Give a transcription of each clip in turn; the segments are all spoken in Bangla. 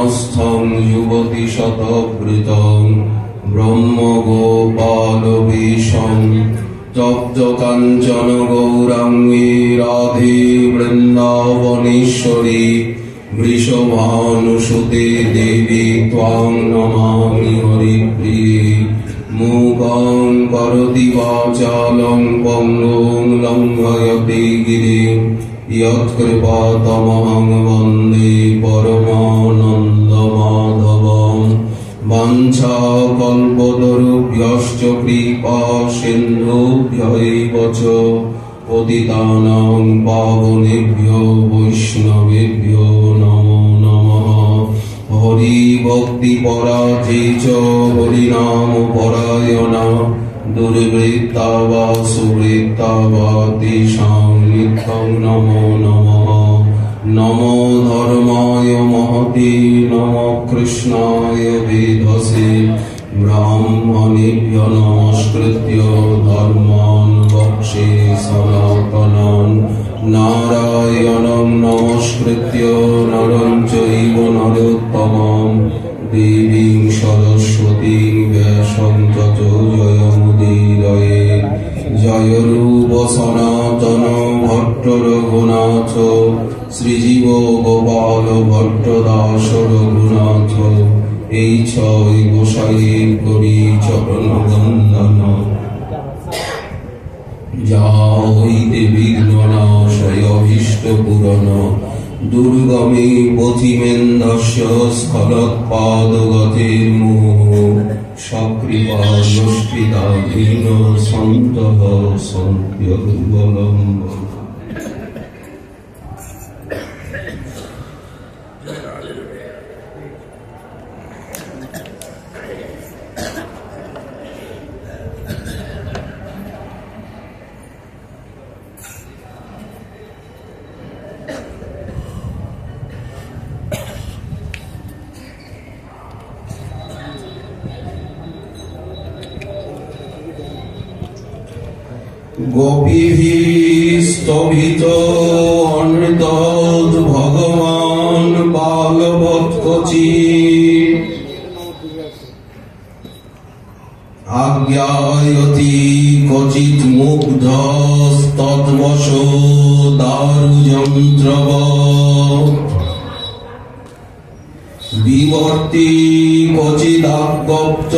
বনস্থং যুবতী শতবৃতং ব্রহ্মগোপালবেশং তপ্ত কাঞ্চন গৌরাঙ্গী রাধে বৃন্দাবনেশ্বরী বৃষভানুসুতে দেবী ত্বাং নমামি হরিপ্রিয়ে মূকং করোতি বাচালং পঙ্গুং লঙ্ঘয়তে গিরিং यत्कृपातमहं वन्दे परमानन्दमाधवं वाञ्छाकल्पतरुभ्यश्च कृपा सिन्धुभ्य एव च पतितानां पावनेभ्यो वैष्णवेभ्यो नमो नमः। हरिभक्तिपराजे च हरिनामपरायणा दुर्वृत्ता वा सुवृत्ता वा तेषां नित्यं नमो नमः। नमो धर्माय महते नमो कृष्णाय वेधसे ब्राह्मणेभ्यो नमस्कृत्य धर्मान् वक्षे सनातनान् नारायणं नमस्कृत्य नरं चैव नरोत्तमं देवीं सरस्वतीं व्यासं ततो जयमुदीरये। जय रूप सनातन भट्ट रघुनाथ श्रीजीव गोपाल भट्ट दास रघुनाथ এই ছয় গোসাইয়ের করি চরণ বন্দন। যা হইতে বিঘ্ন নাশয় অভীষ্ট পূরণ দুর্গমে পথিমেন্দস্য স্খলৎপাদগতির মোহ সকৃপা দুষ্কৃতা দীন সন্তঃ সন্ত্যদুর্বলম্বন। গোপীভিः স্তবিত অনৃতৎ ভগবান বালবৎকচিৎ আজ্ঞায়তি ক্বচিৎ মুগ্ধস্তদ্বশো দারুযন্ত্রবৎ বিবর্তি ক্বচিদাজ্ঞপ্ত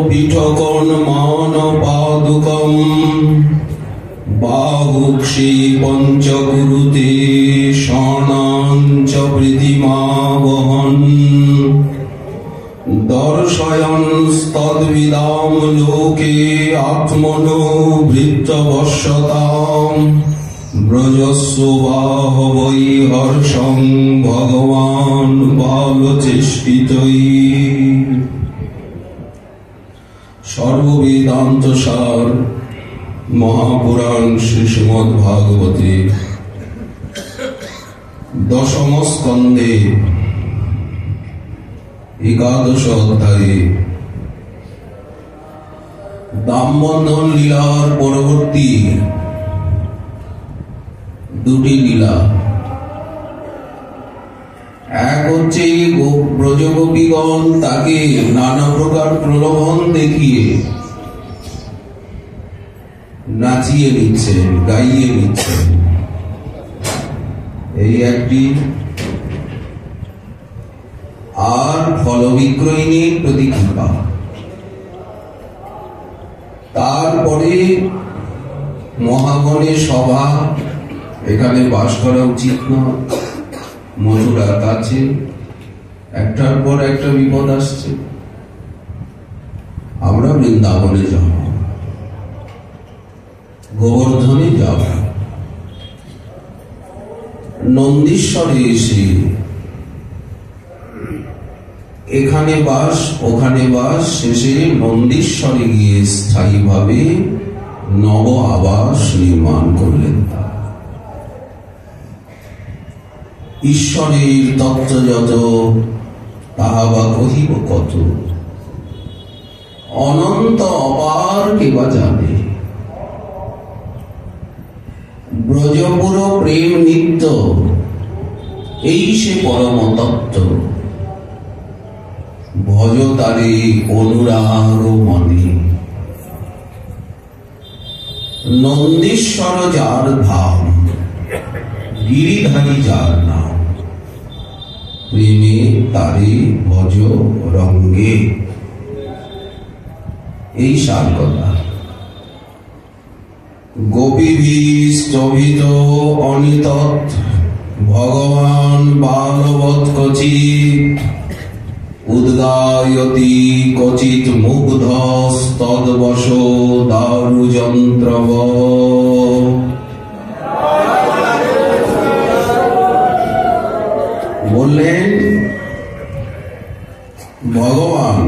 পীঠকর্মাণপাদুকम् বাহুক্ষে পঞ্চকুরুতে শরণাঞ্চ প্রীতিমাবহন দর্শয়ন্স্তদ্বিদাম লোকে আত্মনো ভৃত্যবশ্যতাম ব্রজস্ব বাহবৈ হর্ষং ভগবান বালচেষ্টিতৈ। সর্ববেদান্ত সার মহাপুরাণ শ্রী শ্রীমদ্ ভাগবতে দশম স্কন্ধে একাদশ অধ্যায়ে দামবন্ধন লীলার পরবর্তী দুটি লীলা। এক হচ্ছে ব্রজগোপীগণ তাকে নানা প্রকার প্রলোভন দেখিয়ে নাচিয়ে নিচ্ছেন, গাইয়ে নিচ্ছেন, এই একটি। আর ফলবিক্রয়িনীর প্রতি কৃপা। তারপরে মহাগণের সভা, এখানে বাস করা উচিত নয়, মথুরার কাছে একটার পর একটা বিপদ আসছে, আমরা বৃন্দাবনে যাব, গোবর্ধনে যাব। নন্দীশ্বরে এসে এখানে বাস ওখানে বাস, শেষে নন্দীশ্বরে গিয়ে স্থায়ীভাবে নব আবাস নির্মাণ করলেন। ঈশ্বরের তত্ত্ব যত তাহা বা কহিব কত, অনন্ত অপার কেবা জানে। ব্রজপুর প্রেম নিত্য, এই সে পরম তত্ত্ব। ভজ তারে অনুরাগ মনে। নন্দীশ্বর যার ধাম, গিরিধারী যার নাম, প্রেমে তারে ভজ রঙ্গে। এই সার কথা। গোপীভীষ্টভিত অনিতৎ ভগবান বালবৎ কচিৎ উদ্গায়তি কচিৎ মুগ্ধস্তদ্বশ দারুযন্ত্রব। বললেন ভগবান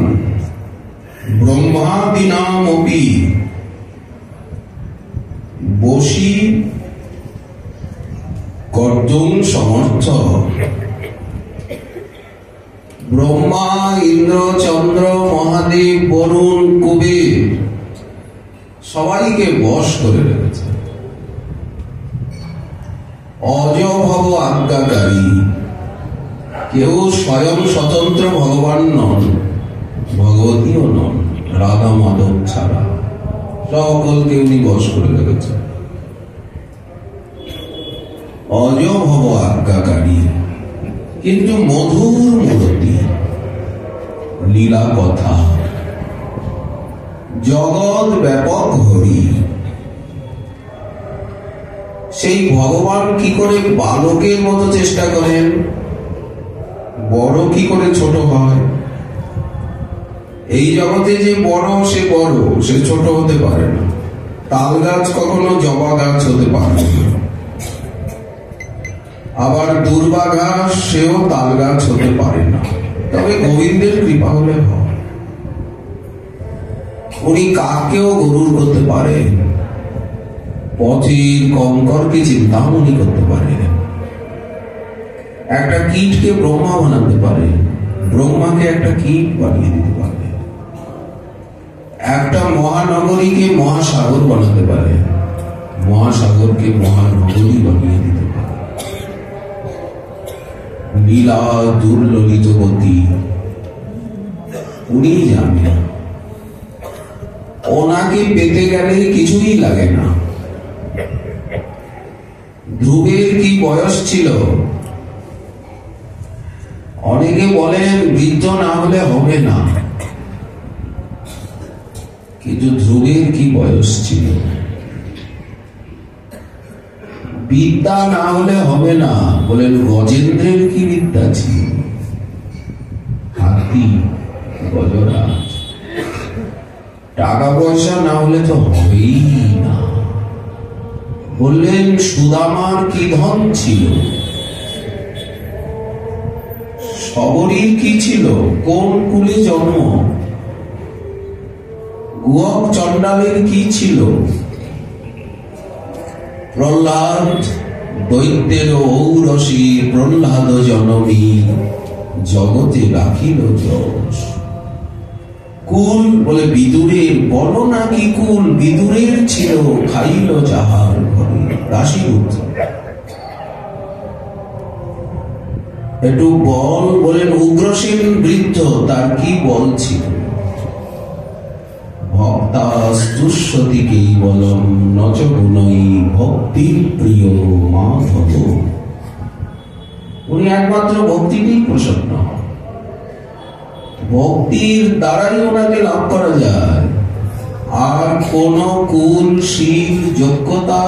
ব্রহ্মাদিনামপি বশী কর্তুং সমর্থ। ব্রহ্মা, ইন্দ্র, চন্দ্র, মহাদেব, বরুণ, কুবের সবাইকে বশ করে রেখেছে। অজভব আজ্ঞাকারী, কেউ স্বয়ং স্বতন্ত্র ভগবান নন, ভগবতীও নন, রাধা মাধব ছাড়া সকলকে উনি বশ করে রেখেছে। অজভব আজ্ঞাকারী, কিন্তু মধুর মূরতি, লীলা কথা, জগৎ ব্যাপক হরি। সেই ভগবান কি করে বালকের মতো চেষ্টা করেন, বড় কি করে ছোট হয়। এই জগতে যে বড়, সে বড়, সে ছোট হতে পারে না। তাল গাছ কখনো জবা গাছ হতে পারে না, আবার দুর্বা ঘাস সেও তাল গাছ হতে পারে না। তবে গোবিন্দের কৃপা হলে হয়। উনি কাকেও গরুর করতে পারে, পথের কঙ্করকে চিন্তামণি করতে পারে, একটা কীটকে ব্রহ্মা বানাতে পারে, ব্রহ্মাকে একটা কীট বানিয়ে দিতে পারে, একটা মহানগরীকে মহাসাগর বানাতে পারে, মহাসাগরকে মহানগরী বানিয়ে দিতে পারে। লীলা দুর্ললিত গতি উনি জানেন। ওনাকে পেতে গেলে কিছুই লাগে না। ধ্রুবের কি বয়স ছিল? অনেকে বলেন বৃদ্ধ না হলে হবে না, কিন্তু ধ্রুবের কি বয়স ছিল? বিদ্যা না হলে হবে না, বলেন গজেন্দ্রের কি বিদ্যা ছিল? হাতি, গজরাজ। টাকা পয়সা না হলে তো হবেই না, বললেন সুদামার কি ধন ছিল? সবরীর কি ছিল? কোন কুলে জন্ম? গুহক চণ্ডালের কি ছিল? প্রহ্লাদ দৈত্যের ঔরসী, প্রহ্লাদ জননী জগতে রাখিল যশ। কুল বলে বিদুরের, বলো নাকি কুল বিদুরের ছিল, খাইল যাহার ঘরে। রাশি উত্তর একটু বল, বলেন উগ্রসেন বৃদ্ধ, তার কি বল ছিল? ভক্তাস্তুষ্যতি কেবলম নচ গুণৈ ভক্তির প্রিয় মাধব। উনি একমাত্র ভক্তিতেই প্রসন্ন হন। ভক্তির দ্বারাই ওনাকে লাভ করা যায়। আর কোন কুল, শীল, যোগ্যতা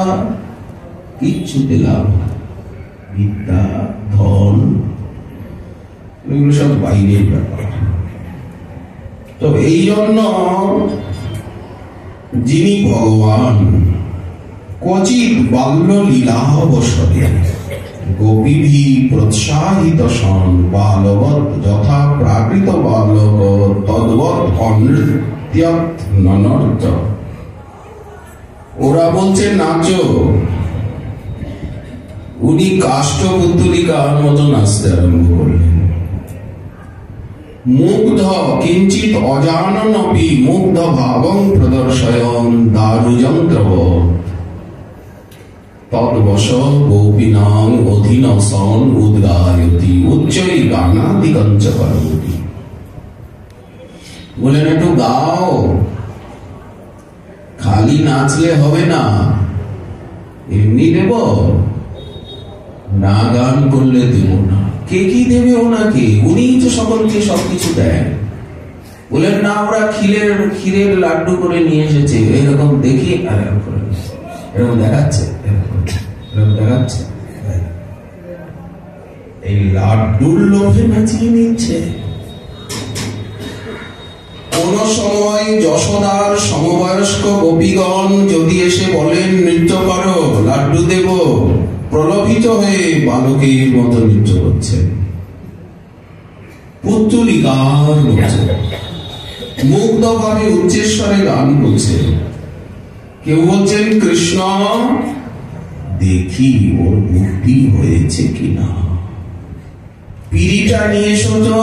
কিচ্ছুতে লাভ না। বিদ্যা, ধন এগুলো সব বাইরের ব্যাপার। তো এই জন্য যিনি ভগবান ক্বচিৎ বাল্য লীলাবসরে গোপীভি প্রোৎসাহিত সন বালবৎ যথা প্রাকৃত বালক তদ্বৎ অনৃত্যৎ ননর্ত। ওরা বলছে নাচো, উনি কাষ্ঠপুত্তলিকার মতো নাচতে আরম্ভ করলেন। মুগ্ধ কিঞ্চিত অজাননপি মুগ্ধ ভাবং প্রদর্শয়ন দারুযন্ত্রব তদ্বশ গোপীনাং অধীনসন উদ্গায়তি উচ্চৈ গানাদিকঞ্চ করতি। বলেন একটু গাও। খালি নাচলে হবে না, এমনি দেব না, গান করলে দেব না। কে কি দেবে ওনাকে? উনিই তো সকলকে সবকিছু দেন। বলেন না, ওরা ক্ষীরের লাড্ডু করে নিয়ে এসেছে, এরকম দেখি আর এরকম দেখাচ্ছে, এরকম দেখাচ্ছে, এই লাড্ডুর লোভে নাচিয়ে নিচ্ছে। কোন সময় যশোদার সমবয়স্ক গোপীগণ যদি এসে বলেন নৃত্য করো, লাড্ডু দেব, প্রলোভিত হয়ে বালকের মতো নৃত্য করছে, পুত্তলিকার মতো মুগ্ধভাবে উচ্চেশ্বরে গান করছে। কেউ বলছেন কৃষ্ণ দেখি ওর বুদ্ধি হয়েছে কিনা, পিড়িটা নিয়ে এসো তো।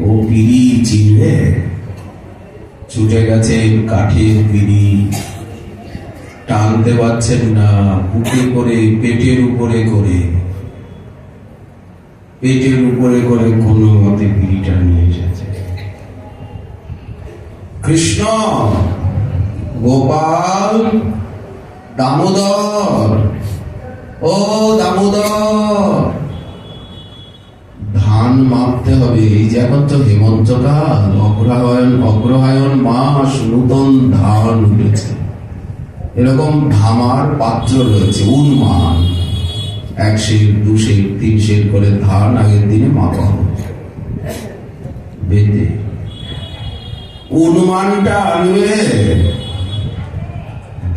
ও পিড়ি চিনবে? ছুটে গেছে কাঠের পিড়ি, টানতে পারছেন না, বুকে করে পেটের উপরে করে কোনো মতে পিড়িটা নিয়ে এসেছে। কৃষ্ণ, গোপাল, দামোদর, ও দামোদর, ধান মাপতে হবে। এই যে এখন তো হেমন্তকাল, অগ্রহায়ণ মাস, নূতন ধান উঠেছে, এরকম ধামার পাত্র রয়েছে, উন্মান, 1 সের 2 সের 3 সের করে ধান আগের দিনে মাপা হচ্ছে। বেঁধে উন্মানটা আনবে,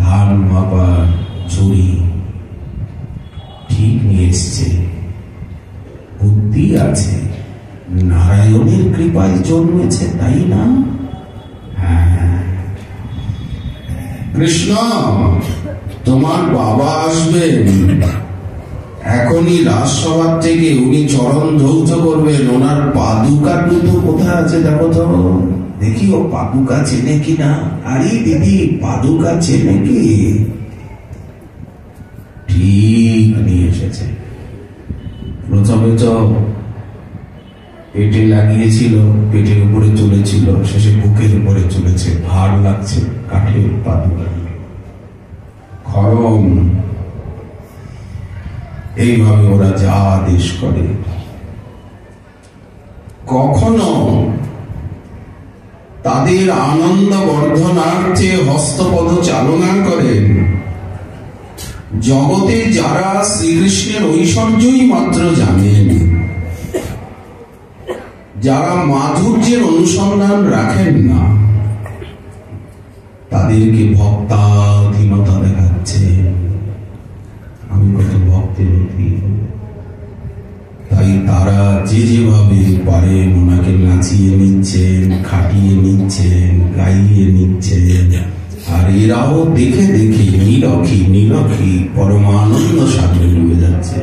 ধান মাপার ঝুড়ি ঠিক নিয়ে এসছে, বুদ্ধি আছে, নারায়ণের কৃপায় জন্মেছে, তাই না? হ্যাঁ, কৃষ্ণ তোমার বাবা আসবেন এখনই রাজসভার থেকে, উনি চরণ ধৌত করবেন। ওনার পাদুকা দুটো কোথায় আছে দেখো তো, দেখি ও পাদুকা চেনে কিনা। আরে দিদি, পাদুকা চেনে কি? ঠিক নিয়ে এসেছে। প্রথমে তো পেটে লাগিয়েছিল, পেটের উপরে চলেছিল, শেষে বুকের উপরে চলেছে, ভার লাগছে কাঠের পাদুকা। খরম, এইভাবে ওরা যা আদেশ করে। কখনো তাদের আনন্দ বর্ধনার্থে হস্তপদ চালনা করেন। জগতে যারা শ্রীকৃষ্ণের ঐশ্বর্যই মাত্র জানেন, যারা মাধুর্যের অনুসন্ধান রাখেন না, তাদেরকে ভক্তাধীনতা দেখাচ্ছে। আমি কত ভক্তের অধীন, তাই তারা যে যেভাবে পারেন ওনাকে নাচিয়ে নিচ্ছেন, খাটিয়ে নিচ্ছেন, গাইয়ে নিচ্ছেন, আর এরাও দেখে দেখে নীলক্ষী পরমানন্দ সাগরে ডুবে যাচ্ছে।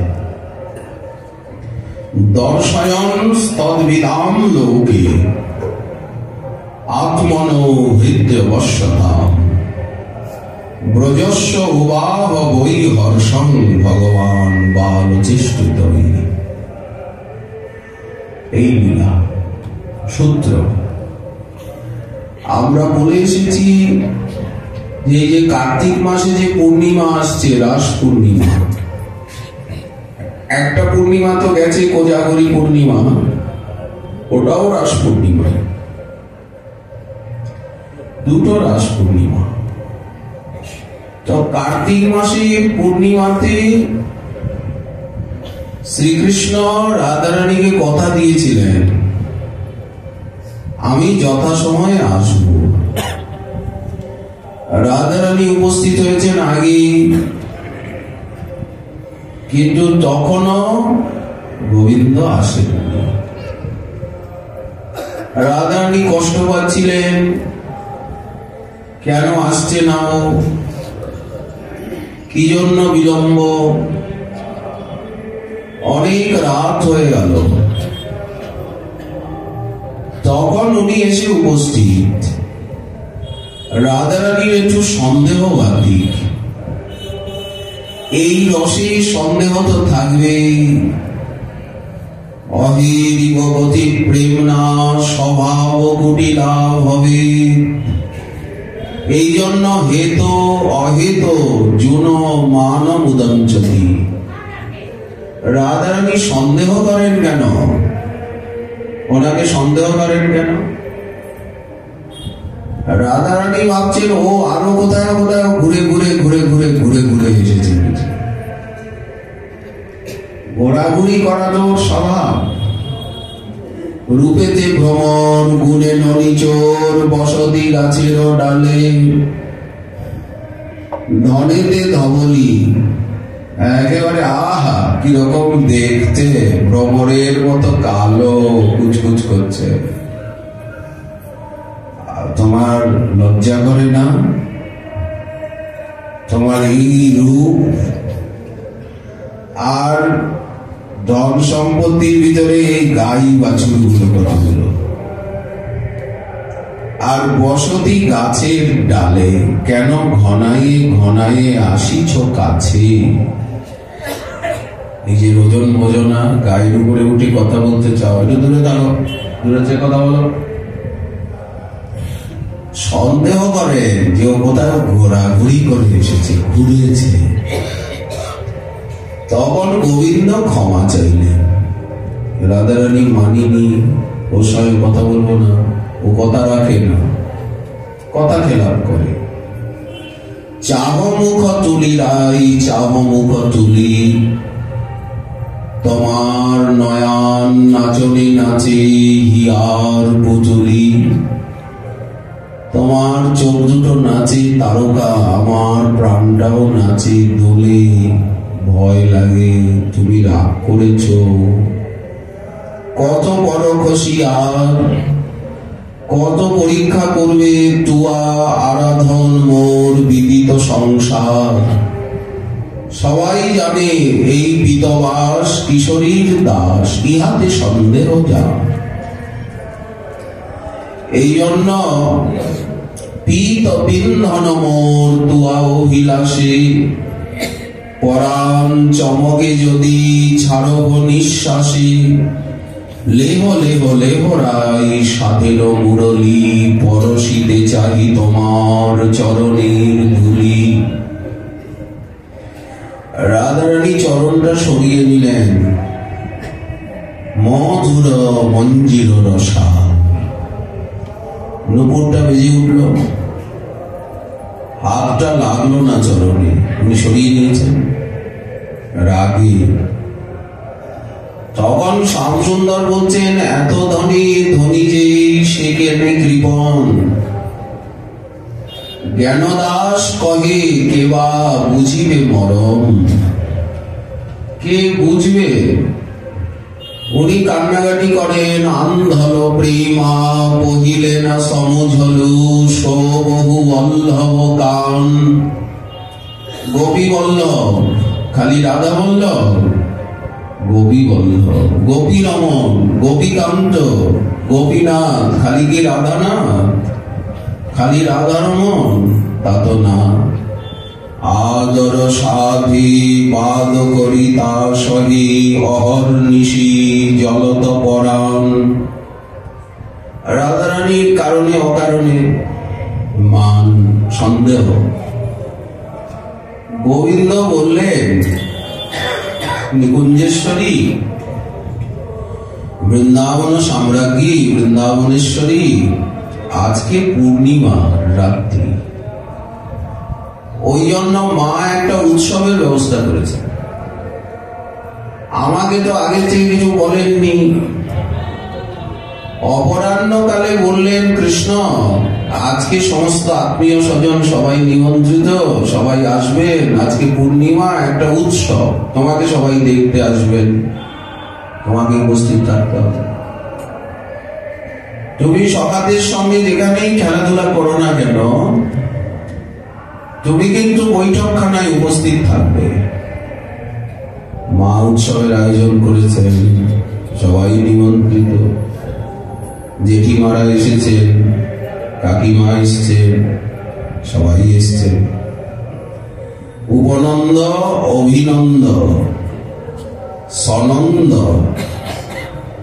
দর্শয়ন তদ্বিদাম লোকে আত্মনো হৃদয়বশ্যতাম ব্রজস্য উবাহ বৈ হর্ষং ভগবান বালচেষ্টিত। এই লীলা সূত্র আমরা বলে এসেছি যে এই যে কার্তিক মাসে যে পূর্ণিমা আসছে, রাস পূর্ণিমা, একটা পূর্ণিমা তো গেছে কোজাগরী পূর্ণিমা, ওটাও রাস পূর্ণিমা, দুটো রাস পূর্ণিমা। তো কার্তিক মাসে পূর্ণিমাতে শ্রীকৃষ্ণ রাধারানীকে কথা দিয়েছিলেন, আমি যথাসময়ে আসব। রাধারানী উপস্থিত হয়েছেন আগে, কিন্তু তখনও গোবিন্দ আসেন। রাধারানী কষ্ট পাচ্ছিলেন, কেন আসছে না, কি জন্য বিলম্ব, অনেক রাত হয়ে গেল। তখন উনি এসে উপস্থিত। রাধারানীর একটু সন্দেহ বাতিক, এই রসে সন্দেহ তো থাকবে, অহিরিবগতি প্রেমনা স্বভাব কুটিলা হবে। এই জন্য হেত অহেত জুন মান মুদঞ্চতি। রাধারানী সন্দেহ করেন কেন? ওনাকে সন্দেহ করেন কেন? রাধারানী ভাবছেন ও আরো কোথায় কোথায় ঘুরে ঘুরে ঘুরে ঘুরে ঘুরে ঘুরে এসেছেন। ঘোরাঘুরি করা তো স্বভাব। রূপেতে ভ্রমণ, গুণে ননিচোর, বসতি গাছের ডালে, ধনেতে ধবলি। একেবারে আহা কিরকম দেখতে, ভ্রমরের মতো কালো কুচকুচ করছে। তোমার লজ্জা করে না? তোমার এই রূপ আর ধন সম্পত্তির ভিতরে এই গাই বাছুর গুলো কতগুলো, আর বসতি গাছের ডালে, কেন ঘনায়ে ঘনায়ে আসিছ কাছে? নিজের ওজন বোঝো না, গায়ের উপরে উঠে কথা বলতে চাও? একটু দূরে থাকো, দূরে থেকে কথা বলো। সন্দেহ করে যে ও কোথাও ঘোরাঘুরি করে এসেছে, ঘুরেছে। তখন গোবিন্দ ক্ষমা চাইলেন। রাধারানী মানিনি, ওর সঙ্গে কথা বলবো না, ও কথা রাখে না, কথা খেলাপ করে। চাহ মুখ তুলি রাই, চাহ মুখ তুলি, তোমার নয়ন নাচনি নাচে হিয়ার পুতুলি। তোমার চোখ দুটো নাচে তারকা, আমার প্রাণটাও নাচে দোলে। ভয় লাগে, তুমি রাগ করেছ, কত বড় খুশি, আর কত পরীক্ষা করবে তুয়া আরাধন মোর বিদিত সংসার। সবাই জানে এই বিধবাস কিশোরীর দাস, ইহাতে সন্দেহ যা। এই জন্য পীত বিন্ধন মোর তুয়া অভিলাষে, পরাণ চমকে যদি ছাড়ব নিঃশ্বাসে। লেহ লেহ লেহ রাই সাধের মুরলী, পরশিতে চাহি তোমার চরণের ধুলি। রাধারানী চরণটা সরিয়ে নিলেন। মধুর মঞ্জির রসা, নুপুরটা বেজে উঠল, হাতটা লাগলো না চরণে, উনি সরিয়ে নিয়েছেন রাগে। তখন শ্যামসুন্দর বলছেন, এত ধনী ধনী যে সে কেনে কৃপণ। জ্ঞানদাস কহে কেবা বুঝিবে মরম। কে বুঝবে? উনি কান্নাকাটি করেন, আন্ধল প্রেমা পহিলে না সমঝলু, সবহু বল্লভ কান। গোপী বল্লভ, খালি রাধা বল্লভ? গোপী বল্লভ, গোপী রমন, গোপীকান্ত, গোপীনাথ, খালি কি রাধা না? খালি রাধা রমন তা তো না। আদর সাধি বাদ করি তা সহি, অহর্নিশি জলত পরাণ। রাধারানীর কারণে অকারণে মান সন্দেহ। গোবিন্দ বললেন, নিকুঞ্জেশ্বরী, বৃন্দাবন সাম্রাজ্ঞী, বৃন্দাবনেশ্বরী, আজকে পূর্ণিমা রাত্রি, ওই জন্য মা একটা উৎসবের ব্যবস্থা করেছে। আমাকে তো আগে থেকে কিছু বলেননি। অপরাহ্নকালে বললেন, কৃষ্ণ আজকে সমস্ত আত্মীয় স্বজন সবাই নিমন্ত্রিত, সবাই আসবেন, আজকে পূর্ণিমা, একটা উৎসব, তোমাকে সবাই দেখতে আসবেন, তোমাকে উপস্থিত থাকতে হবে। তুমি সখাদের সঙ্গে যেখানেই খেলাধুলা করো না কেন, তুমি কিন্তু বৈঠকখানায় উপস্থিত থাকবে। মা উৎসবের আয়োজন করেছেন, সবাই নিমন্ত্রিত। জেঠিমারা এসেছেন, কাকিমা এসছেন, সবাই এসছেন। উপনন্দ, অভিনন্দ, সনন্দ,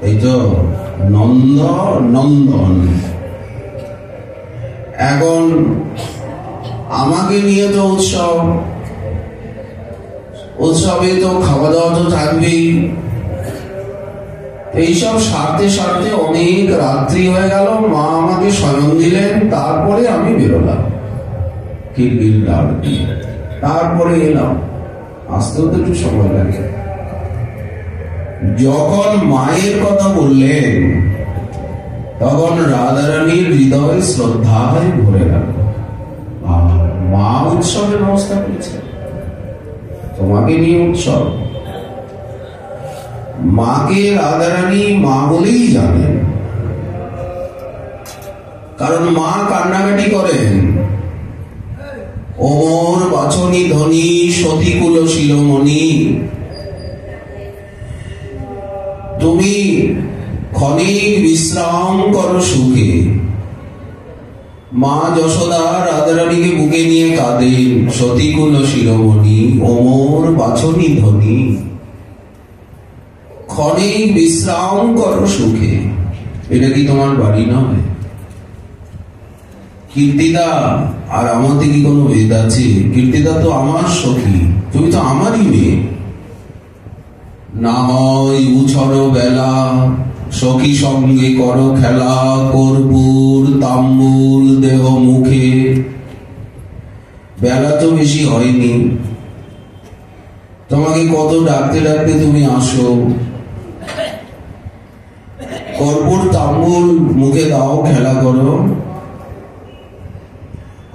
এই তো নন্দ নন্দন। এখন আমাকে নিয়ে তো উৎসব, উৎসবে তো খাওয়া দাওয়া তো থাকবেই। এইসব সারতে সারতে অনেক রাত্রি হয়ে গেল। মা আমাকে শয়ন দিলেন, তারপরে আমি বেরোলাম কিরকির ডাল দিয়ে, তারপরে এলাম। আসতেও তো একটু সময় লাগে। যখন মায়ের কথা বললেন তখন রাধারানীর হৃদয় শ্রদ্ধায় ভরে গেল। মা উৎসবের ব্যবস্থা করেছে, তোমাকে নিয়ে উৎসব। মাকে রাধারানী মা বলেই জানেন, কারণ মা কান্নাকাটি করেন। ওমর বাছনি ধনী সতীকুল শিরোমণি, তুমি ক্ষণিক বিশ্রাম করো সুখে। মা যশোদা রাধারানীকে বুকে নিয়ে কাঁদেন, সতীকুল শিরোমণি ওমর বাছনি ধনী, ক্ষণিক বিশ্রাম করো সুখে। এটা কি তোমার বাড়ি নয়? কীর্তিদা আর আমাদের কি কোনো ভেদ আছে? কীর্তিদা তো আমার সখী, তুমি তো আমারই মেয়ে। না হয় উছর বেলা, সখী সঙ্গে করো খেলা, কর্পূর তাম্বুল দেহ মুখে। বেলা তো বেশি হয়নি, তোমাকে কত ডাকতে ডাকতে তুমি আসো। কর্পূর তাম্বুল মুখে দাও, খেলা করো।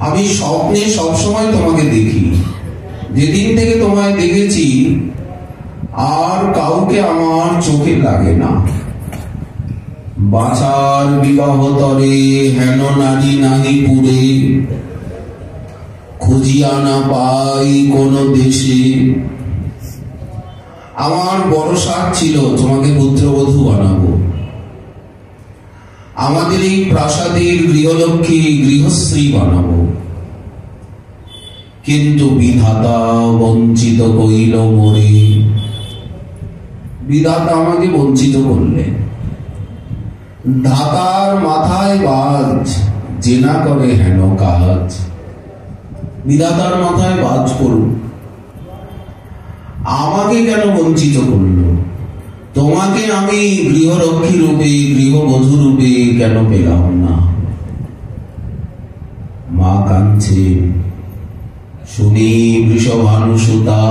আমি স্বপ্নে সবসময় তোমাকে দেখি। যেদিন থেকে তোমায় দেখেছি আর কাউকে আমার চোখে লাগে না। বাছার বিবাহ তরে হেন নারী নাহি পুরে, খুঁজিয়া না পাই কোন দেশে। আমার বড় শখ ছিল তোমাকে পুত্রবধূ বানাবো, আমাদের এই প্রাসাদের গৃহলক্ষ্মী গৃহশ্রী বানাবো। কিন্তু বিধাতা বঞ্চিত কইল মোরে, বিধাতা আমাকে বঞ্চিত করলেন। ধাতার মাথায় বাজ, যে না করে হেন কাজ। বিধাতার মাথায় বাজ করুন, আমাকে কেন বঞ্চিত করলো? তোমাকে আমি গৃহরক্ষী রূপে গৃহবধূ রূপে কেন পেলাম না? মা কাঁদছে, শুনি বৃষভানুসুতা।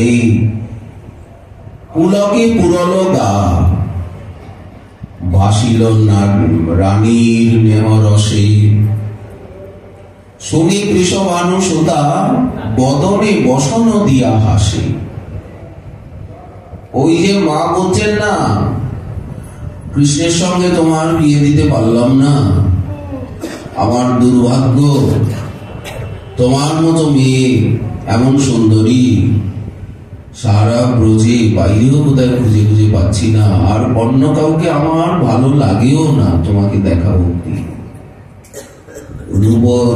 এই পুলকে পুরল গা, ভাসিল রানীর নেহ রসে। শুনি বৃষভানুসুতা, বদনে বসন দিয়া হাসে। ওই যে মা বলছেন না, কৃষ্ণের সঙ্গে তোমার বিয়ে দিতে পারলাম না, আমার দুর্ভাগ্য। তোমার মতো মেয়ে এমন সুন্দরী সারা ব্রজে বাইরেও কোথায় খুঁজে খুঁজে পাচ্ছি না, আর অন্য কাউকে আমার ভালো লাগেও না তোমাকে দেখা অবধি।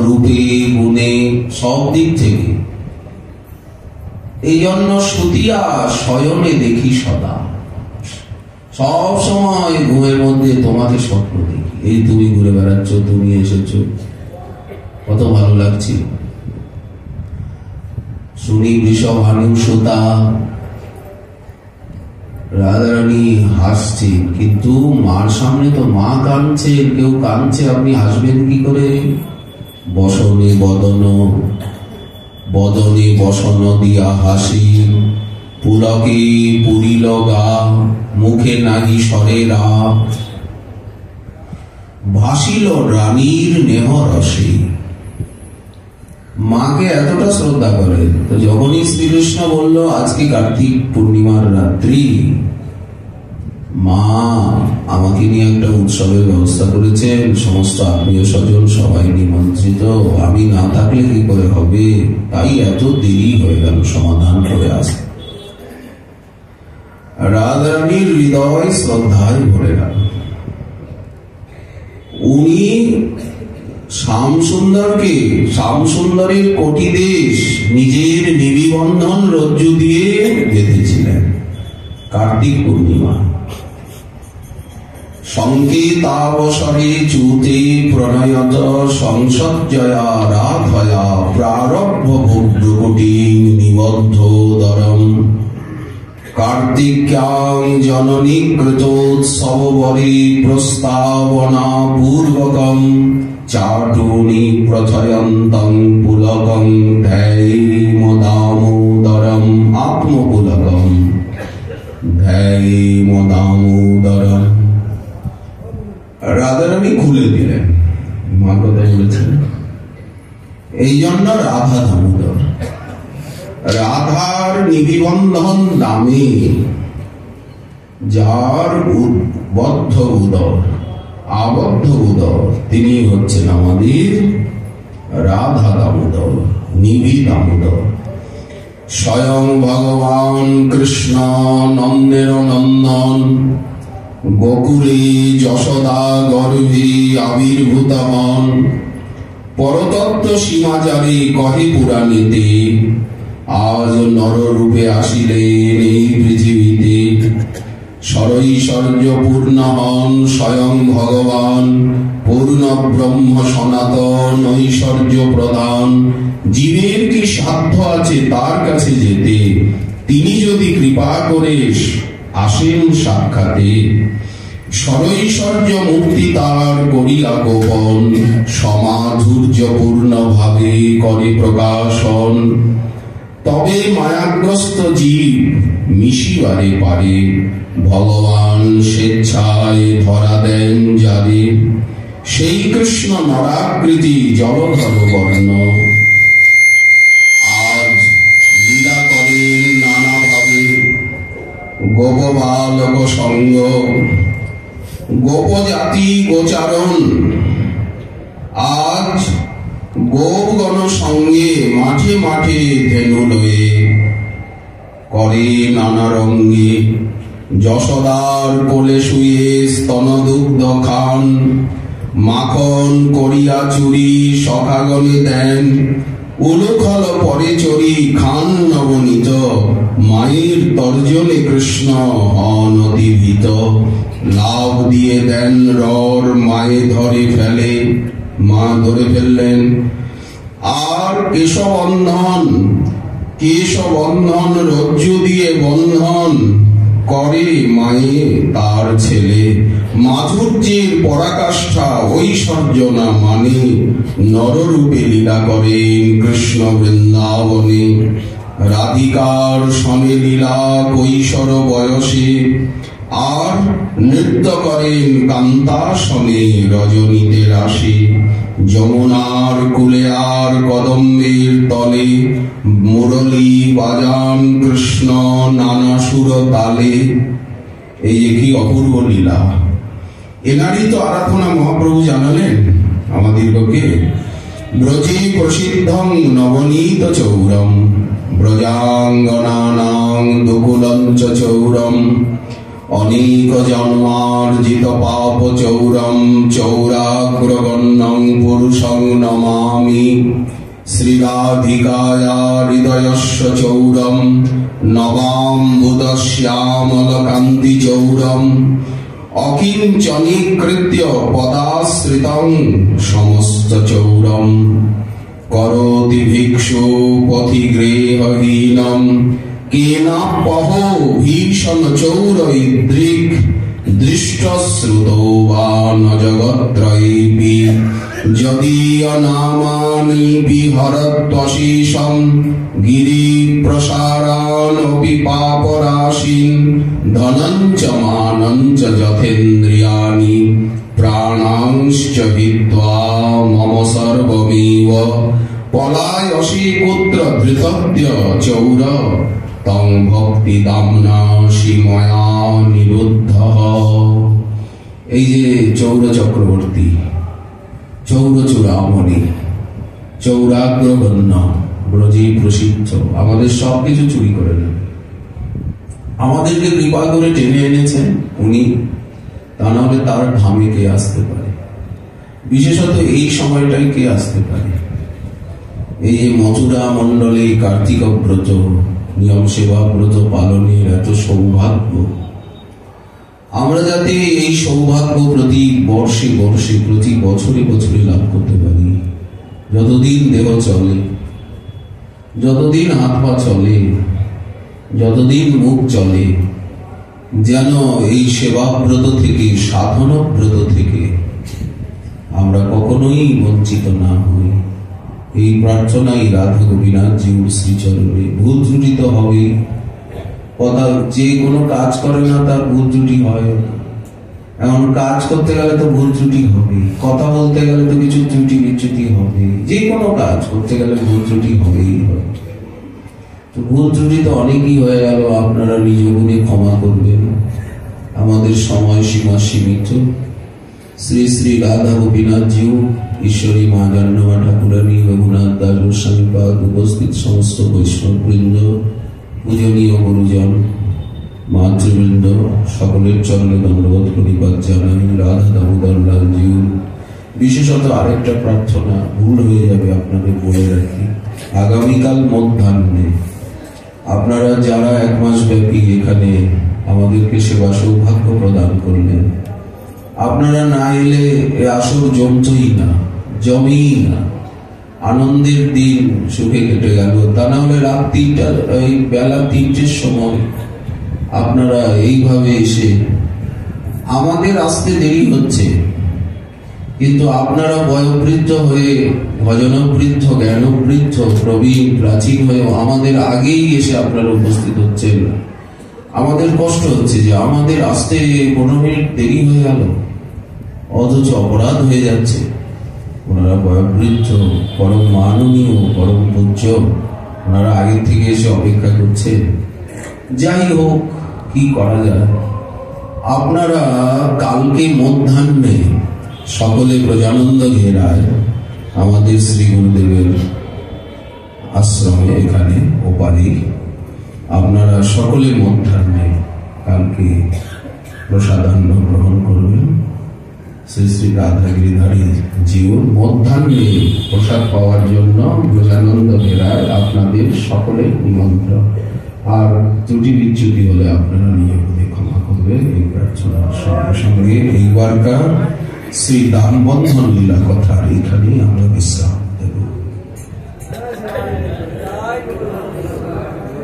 রূপে গুণে সব দিক থেকে। এই জন্য সুতিয়া শয়নে দেখি সদা, সব সময় ঘুমের মধ্যে তোমাকে স্বপ্ন দেখি। এই তুমি ঘুরে বেড়াচ্ছ, তুমি এসেছো, কত ভালো লাগছে। শুনি বৃষভানুসুতা। রাধারানী হাসছেন, কিন্তু মার সামনে তো মা কাঁদছে, কেউ কাঁদছে, আপনি হাসবেন কি করে? বসনে বদন, বদনে বসন দিয়া হাসি। পুলকে পুরিল গা, মুখে নাহি সরে রা। ভাসিল রানীর নেহ রসে। মাকে এতটা শ্রদ্ধা করেন, তো যখনই শ্রীকৃষ্ণ বলল আজকে কার্তিক পূর্ণিমার রাত্রি, মা আমাকে নিয়ে একটা উৎসবের ব্যবস্থা করেছেন, সমস্ত আত্মীয় স্বজন সবাই নিমন্ত্রিত, আমি না থাকলে কি করে হবে? তাই এত দেরি হয়ে গেল সমাধান করে আসতে। রাধারানীর হৃদয় শ্রদ্ধায় ভরে গেল। উনি শ্যামসুন্দরকে, শ্যামসুন্দরের কোটিদেশ নিজের নিবিবন্ধন রজ্জু দিয়ে বেঁধেছিলেন। কার্তিক পূর্ণিমা। সংকেতাবসরে চূতে প্রণয়ত সংসজ্জয়া রাধয়া প্রারব্ধ ভুগ্রকুটি নিবদ্ধোদরম কার্তিক্যাং জননী কৃতোৎসবরে প্রস্তাবনা পূর্বকম চাটুনি প্রথয়ন্তং পুলকং ধ্যায়েম দামোদরম আত্মপুলকম ধ্যায়েম দামোদরম। রাধারানী খুলে দিলেন, মা কথা বলেছেন, এই জন্য রাধা দামোদর। রাধার নিবিবন্ধন নামে যার বদ্ধ উদর, আবদ্ধ উদর, তিনি হচ্ছেন আমাদের রাধা দামোদর, নিবি দামোদর। স্বয়ং ভগবান কৃষ্ণ নন্দের নন্দন গোকুলে যশোদা গর্ভে আবির্ভূতমন পরতত্ত্ব সীমাচারে কহে পুরাণীতে আজ নররূপে আসিলেন এই পৃথিবীতে। সরৈশ্বর্য পূর্ণ হন স্বয়ং ভগবান পূর্ণ ব্রহ্ম সনাতন ঐশ্বর্য প্রদান। জীবের কি সাধ্য আছে তার কাছে যেতে, তিনি যদি কৃপা করে আসেন সাক্ষাতে। সরৈশ্বর্য মূর্তি তার করিয়া গোপন সমাধুর্যপূর্ণ ভাবে করে প্রকাশন। তবে মায়াগ্রস্ত জীব মিশিবারে পারে ভগবান স্বেচ্ছায় ধরা দেন যারে। সেই কৃষ্ণ নরাকৃতি জলধর বর্ণ আজ লীলা করেন নানাভাবে গোপবালক সঙ্গ গোপজাতি গোচারণ। আজ গোপগণ সঙ্গে মাঠে মাঠে ধেনু লয়ে করে নানা রঙ্গে। যশোদার কোলে শুয়ে স্তনদুগ্ধ খান মাখন করিয়া চুরি সখাগণে দেন। উলুখল পরে চড়ি খান নবনীত মায়ের তর্জনে কৃষ্ণ হন অতিভীত। লাভ দিয়ে দেন রর মায়ে ধরে ফেলে, মা ধরে ফেললেন। আর কেশবন্ধন কেশবন্ধন রজ্জু দিয়ে বন্ধন করে মায়ে তার ছেলে। মাধুর্যের পরাকাষ্ঠা ঐশ্বর্য না মানে নররূপে লীলা করেন কৃষ্ণ বৃন্দাবনে। রাধিকার সনে লীলা কৈশোর বয়সে আর নৃত্য করেন কান্তাসনে রজনীতে রাশি। যমুনার কুলে আর কদম্বের তলে মুরলী বাজান কৃষ্ণ নানা সুর তালে। এই যে কি অপূর্ব লীলা! এনারই তো আরাধনা মহাপ্রভু জানালেন আমাদিগকে। ব্রজে প্রসিদ্ধং নবনীত চৌরম ব্রজাঙ্গনানাং দুকুলঞ্চ চৌরম অনেক জন্মার্জিত পাপ চৌরম চৌরাগ্রগণ্যং পুরুষং নমামি। শ্রীরাধিকায়া হৃদয়স্য চৌরম নবাম্বুদশ্যামল কান্তি চৌরম অকিঞ্চনীকৃত্য পদাশ্রিতং সমস্ত চৌরম। করোতি ভিক্ষু পথিগৃহহীনম কেনাপহ ভীষণ চৌরৈদ্রিক দৃষ্টশ্রুতো বা ন জগত্রয়ীপি। যদীয় নামানি বিহরত্বশেষম গিরি প্রসারানপি পাপরাশিন। ধনঞ্চ মানঞ্চ যথেন্দ্রিয়ানি প্রাণাংশ্চ হিত্বা মম সর্বমেব। পলায়সি পুত্র ধৃতদ্য চৌর তং ভক্তি দাম্না ময়া নিরুদ্ধ। এই যে চৌর চক্রবর্তী, চৌর চূড়ামণি, চৌরাগ্রগণ্য, ব্রজে প্রসিদ্ধ, আমাদের সবকিছু চুরি করে নেন। আমাদেরকে কৃপা করে টেনে এনেছেন উনি, তা নাহলে তার ধামে কে আসতে পারে? বিশেষত এই সময়টাই কে আসতে পারে? এই যে মথুরা মণ্ডলে কার্তিক ব্রত, নিয়ম সেবা ব্রত পালনের এত সৌভাগ্য, আমরা যাতে এই সৌভাগ্য প্রতি বর্ষে বর্ষে প্রতি বছরে বছরে লাভ করতে পারি। যতদিন দেহ চলে, যতদিন হাত পা চলে, যতদিন মুখ চলে, যেন এই সেবাব্রত থেকে, সাধনব্রত থেকে আমরা কখনোই বঞ্চিত না হই। এই প্রার্থনাই রাধা গোপীনাথ জিউর শ্রীচরণে। ভুল ত্রুটি তো হবে, কথা যে কোনো কাজ করে না তার ভুল ত্রুটি হয়। এমন কাজ করতে গেলে তো ভুল ত্রুটি হবে, কথা বলতে গেলে তো কিছু ত্রুটি বিচ্যুতি হবে, যে কোনো কাজ করতে গেলে ভুল ত্রুটি হবেই হয়। তো ভুল ত্রুটি তো অনেকই হয়ে গেল, আপনারা নিজ গুণে ক্ষমা করবেন। আমাদের সময় সীমা সীমিত। শ্রী শ্রী রাধা গোপীনাথ জিউ, ঈশ্বরী মা জাহ্নবী ঠাকুরানী, রঘুনাথ দাস গোস্বামী পাদ, উপস্থিত সমস্ত বৈষ্ণব বৃন্দ, পূজনীয় গুরুজন, মাতৃবৃন্দ, সকলের চরণে দণ্ডবোধ প্রণিপাত জানাই। রাধা দামোদর লাল জিউ। বিশেষত আরেকটা প্রার্থনা ভুল হয়ে যাবে, আপনাদের বলে রাখি, আগামীকাল মধ্যাহ্নে আপনারা যারা 1 মাস ব্যাপী এখানে আমাদেরকে সেবা সৌভাগ্য প্রদান করলেন, আপনারা না এলে এ আসর জমতই না, জমেই না। আনন্দের দিন সুখে কেটে গেল। তা না হলে রাত 3টার, এই বেলা 3টের সময় আপনারা এইভাবে এসে, আমাদের আসতে দেরি হচ্ছে, কিন্তু আপনারা বয়োবৃদ্ধ হয়ে, ভজনবৃদ্ধ, জ্ঞানবৃদ্ধ, প্রবীণ প্রাচীন হয়ে আমাদের আগেই এসে আপনারা উপস্থিত হচ্ছেন। আমাদের কষ্ট হচ্ছে যে আমাদের আসতে 15 মিনিট দেরি হয়ে গেল, অথচ অপরাধ হয়ে যাচ্ছে। ওনারা বয়োবৃদ্ধ, পরম মাননীয়, পরম পূজ্য, ওনারা আগে থেকে এসে অপেক্ষা করছেন। যাই হোক, কি করা যায়। আপনারা কালকে মধ্যাহ্নে সকলে প্রজানন্দ ঘেরায় আমাদের শ্রী গুরুদেবের আশ্রমে, এখানে ওপারে আপনারা সকলে মধ্যাহ্নে কালকে প্রসাদান্ন গ্রহণ করবেন। শ্রী শ্রী রাধা গিরিধারী জিউর মধ্যাহ্নে প্রসাদ পাওয়ার জন্য প্রজানন্দ ঘেরায় আপনাদের সকলে নিমন্ত্রণ। আর ত্রুটি বিচ্যুতি হলে আপনারা নিয়মে ক্ষমা করবেন। এই প্রার্থনার সঙ্গে সঙ্গে এইবারকার শ্রী দামবন্ধন লীলা কথা এখানেই আমরা বিশ্রাম।